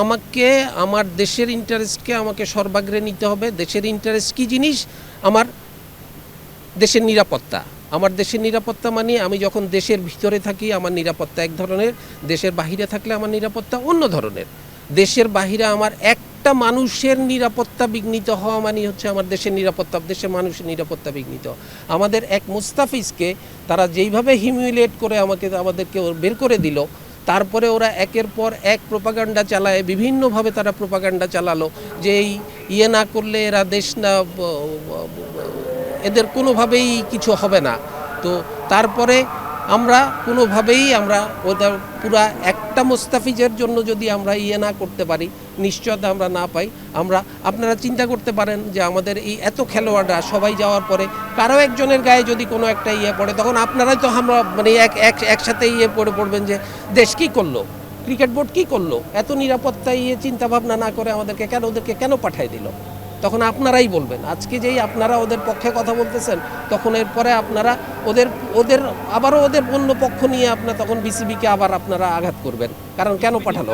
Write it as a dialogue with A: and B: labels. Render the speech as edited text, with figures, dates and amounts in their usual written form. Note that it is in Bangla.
A: আমাকে আমার দেশের ইন্টারেস্টকে আমাকে সর্বাগ্রে নিতে হবে। দেশের ইন্টারেস্ট কী জিনিস? আমার দেশের নিরাপত্তা। আমার দেশের নিরাপত্তা মানে আমি যখন দেশের ভিতরে থাকি আমার নিরাপত্তা এক ধরনের, দেশের বাহিরে থাকলে আমার নিরাপত্তা অন্য ধরনের। দেশের বাহিরে আমার একটা মানুষের নিরাপত্তা বিঘ্নিত হওয়া মানে হচ্ছে আমার দেশের নিরাপত্তা, দেশের মানুষের নিরাপত্তা বিঘ্নিত। আমাদের এক মুস্তাফিজকে তারা যেইভাবে হিমিউলেট করে আমাদেরকে বের করে দিল, তারপরে ওরা একের পর এক প্রোপাগান্ডা চালায়, বিভিন্নভাবে তারা প্রোপাগান্ডা চালালো যে এই না করলে এরা দেশ না, এদের কোনোভাবেই কিছু হবে না। তো তারপরে আমরা কোনোভাবেই আমরা ওদের পুরা একটা মুস্তাফিজের জন্য যদি আমরা না করতে পারি, নিশ্চয়তা আমরা না পাই, আপনারা চিন্তা করতে পারেন যে আমাদের এই এত খেলোয়াড়রা সবাই যাওয়ার পরে কারো একজনের গায়ে যদি কোনো একটা পড়ে, তখন আপনারাই তো আমরা মানে একসাথে পড়বেন যে দেশ কী করলো, ক্রিকেট বোর্ড কী করলো, এত নিরাপত্তা চিন্তা ভাবনা না করে ওদেরকে কেন পাঠায় দিল, তখন আপনারাই বলবেন। আজকে যেই আপনারা ওদের পক্ষে কথা বলতেছেন, তখন এরপরে আপনারা ওদের আবারও ওদের অন্য পক্ষ নিয়ে আপনারা তখন বিসিবিকে আবার আপনারা আঘাত করবেন, কারণ কেন পাঠালো।